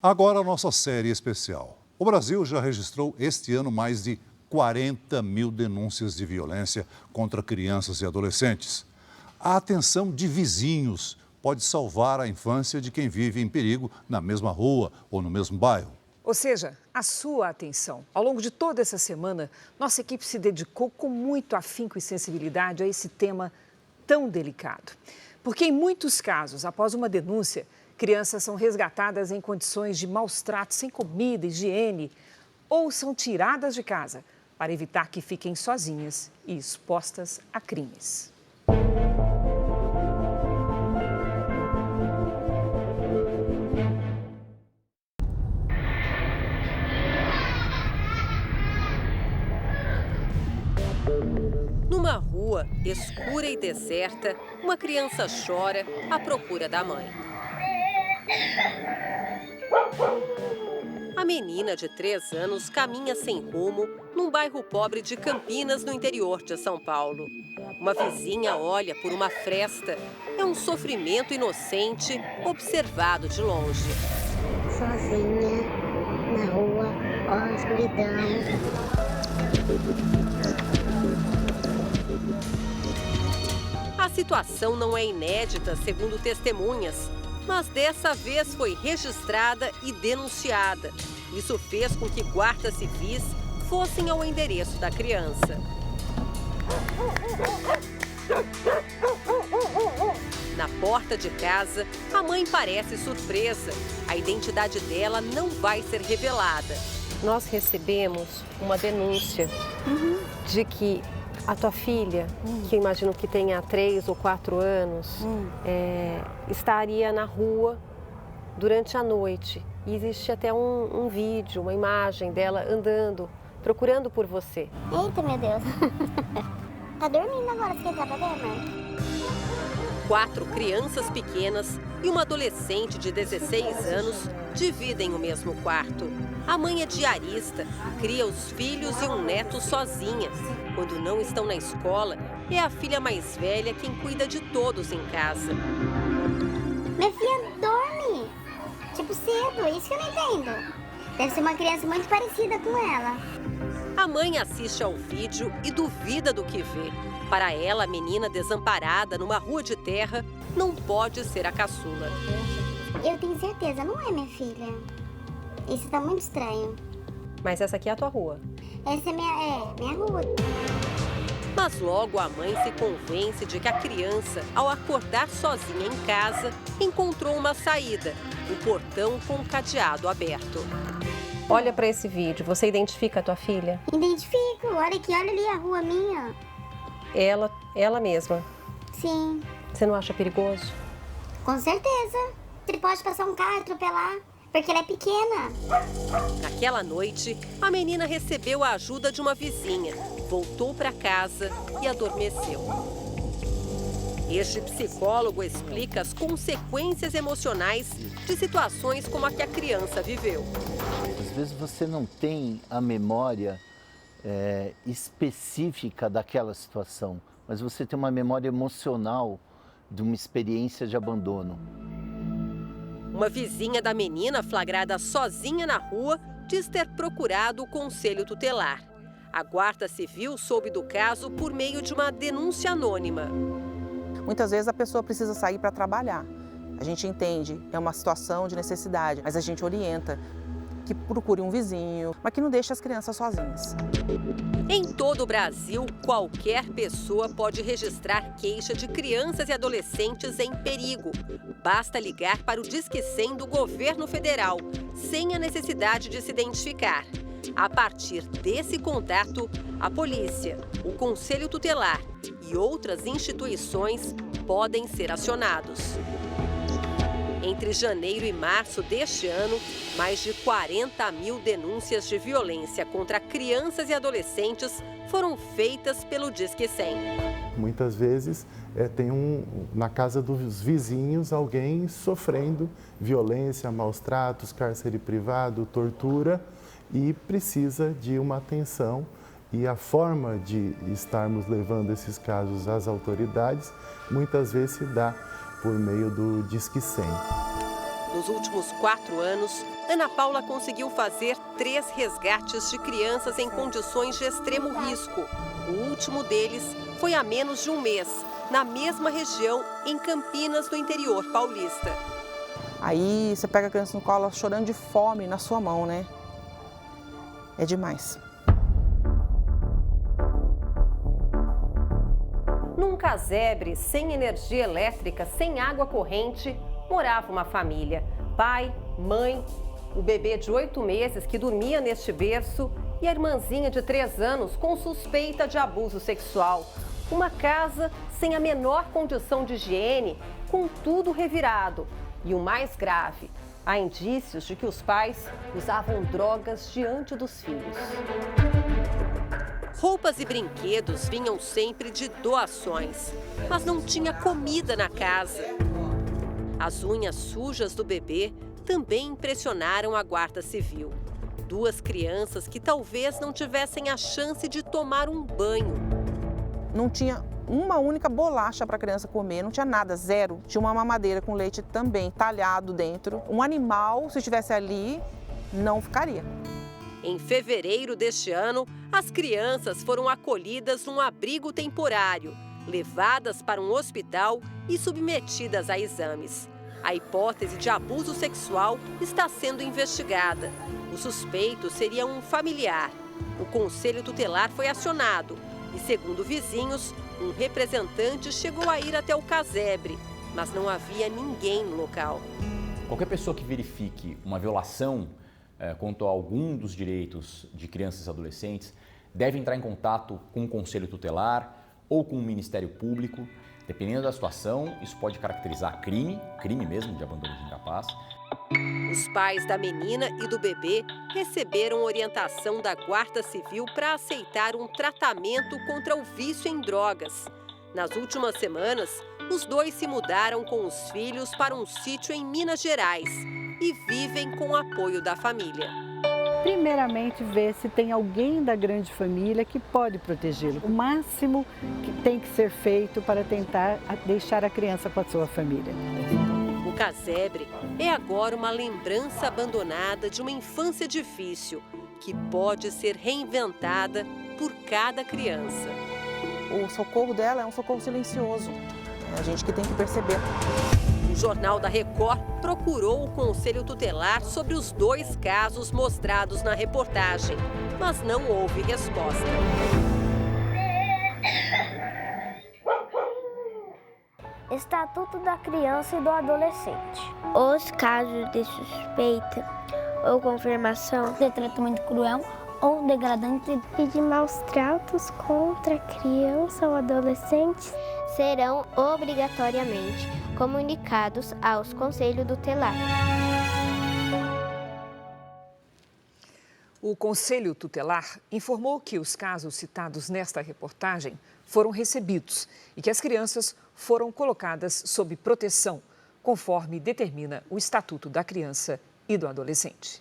Agora a nossa série especial. O Brasil já registrou este ano mais de 40 mil denúncias de violência contra crianças e adolescentes. A atenção de vizinhos pode salvar a infância de quem vive em perigo na mesma rua ou no mesmo bairro. Ou seja, a sua atenção. Ao longo de toda essa semana, nossa equipe se dedicou com muito afinco e sensibilidade a esse tema tão delicado. Porque em muitos casos, após uma denúncia, crianças são resgatadas em condições de maus tratos, sem comida, higiene, ou são tiradas de casa para evitar que fiquem sozinhas e expostas a crimes. Numa rua escura e deserta, uma criança chora à procura da mãe. A menina de 3 anos caminha sem rumo num bairro pobre de Campinas, no interior de São Paulo. Uma vizinha olha por uma fresta. É um sofrimento inocente observado de longe. Sozinha, na rua, ó, escuridão. A situação não é inédita, segundo testemunhas, mas dessa vez foi registrada e denunciada. Isso fez com que guardas civis fossem ao endereço da criança. Na porta de casa, a mãe parece surpresa. A identidade dela não vai ser revelada. Nós recebemos uma denúncia de que a tua filha, que eu imagino que tenha 3 ou 4 anos, estaria na rua durante a noite. E existe até um vídeo, uma imagem dela andando, procurando por você. Eita, meu Deus. Tá dormindo agora, você quer entrar pra ver, mãe? 4 crianças pequenas e uma adolescente de 16 anos dividem o mesmo quarto. A mãe é diarista, cria os filhos e um neto sozinha. Quando não estão na escola, é a filha mais velha quem cuida de todos em casa. Minha filha dorme, tipo cedo, é isso que eu não entendo. Deve ser uma criança muito parecida com ela. A mãe assiste ao vídeo e duvida do que vê. Para ela, a menina desamparada numa rua de terra não pode ser a caçula. Eu tenho certeza, não é minha filha. Isso tá muito estranho. Mas essa aqui é a tua rua. Essa é minha rua. Mas logo a mãe se convence de que a criança, ao acordar sozinha em casa, encontrou uma saída, o portão com o cadeado aberto. Olha para esse vídeo, você identifica a tua filha? Identifico, olha aqui, olha ali a rua minha. Ela mesma. Sim. Você não acha perigoso? Com certeza. Ele pode passar um carro e atropelar, porque ela é pequena. Naquela noite, a menina recebeu a ajuda de uma vizinha, voltou para casa e adormeceu. Este psicólogo explica as consequências emocionais de situações como a que a criança viveu. Às vezes você não tem a memória específica daquela situação, mas você tem uma memória emocional de uma experiência de abandono. Uma vizinha da menina, flagrada sozinha na rua, diz ter procurado o conselho tutelar. A Guarda Civil soube do caso por meio de uma denúncia anônima. Muitas vezes a pessoa precisa sair para trabalhar. A gente entende, é uma situação de necessidade, mas a gente orienta que procure um vizinho, mas que não deixe as crianças sozinhas. Em todo o Brasil, qualquer pessoa pode registrar queixa de crianças e adolescentes em perigo. Basta ligar para o Disque 100 do governo federal, sem a necessidade de se identificar. A partir desse contato, a polícia, o Conselho Tutelar e outras instituições podem ser acionados. Entre janeiro e março deste ano, mais de 40 mil denúncias de violência contra crianças e adolescentes foram feitas pelo Disque 100. Muitas vezes tem na casa dos vizinhos alguém sofrendo violência, maus tratos, cárcere privado, tortura e precisa de uma atenção. E a forma de estarmos levando esses casos às autoridades muitas vezes se dá por meio do Disque 100. Nos últimos 4 anos, Ana Paula conseguiu fazer 3 resgates de crianças em condições de extremo risco. O último deles foi há menos de um mês, na mesma região, em Campinas, no interior paulista. Aí você pega a criança no colo chorando de fome na sua mão, né? É demais. Num casebre, sem energia elétrica, sem água corrente, morava uma família. Pai, mãe, o bebê de 8 meses que dormia neste berço e a irmãzinha de 3 anos com suspeita de abuso sexual. Uma casa sem a menor condição de higiene, com tudo revirado. E o mais grave, há indícios de que os pais usavam drogas diante dos filhos. Roupas e brinquedos vinham sempre de doações, mas não tinha comida na casa. As unhas sujas do bebê também impressionaram a Guarda Civil. 2 crianças que talvez não tivessem a chance de tomar um banho. Não tinha uma única bolacha para a criança comer, não tinha nada, zero. Tinha uma mamadeira com leite também talhado dentro. Um animal, se estivesse ali, não ficaria. Em fevereiro deste ano, as crianças foram acolhidas num abrigo temporário, levadas para um hospital e submetidas a exames. A hipótese de abuso sexual está sendo investigada. O suspeito seria um familiar. O Conselho Tutelar foi acionado e, segundo vizinhos, um representante chegou a ir até o casebre, mas não havia ninguém no local. Qualquer pessoa que verifique uma violação quanto a algum dos direitos de crianças e adolescentes deve entrar em contato com o Conselho Tutelar ou com o Ministério Público. Dependendo da situação, isso pode caracterizar crime mesmo de abandono de incapaz. Os pais da menina e do bebê receberam orientação da Guarda Civil para aceitar um tratamento contra o vício em drogas. Nas últimas semanas, os 2 se mudaram com os filhos para um sítio em Minas Gerais e vivem com o apoio da família. Primeiramente, ver se tem alguém da grande família que pode protegê-lo. O máximo que tem que ser feito para tentar deixar a criança com a sua família. O casebre é agora uma lembrança abandonada de uma infância difícil, que pode ser reinventada por cada criança. O socorro dela é um socorro silencioso. É a gente que tem que perceber. O Jornal da Record procurou o Conselho Tutelar sobre os 2 casos mostrados na reportagem, mas não houve resposta. Estatuto da Criança e do Adolescente. Os casos de suspeita ou confirmação de tratamento cruel ou degradante e de maus tratos contra a criança ou adolescente serão obrigatoriamente comunicados aos Conselhos Tutelar. O Conselho Tutelar informou que os casos citados nesta reportagem foram recebidos e que as crianças foram colocadas sob proteção, conforme determina o Estatuto da Criança e do Adolescente.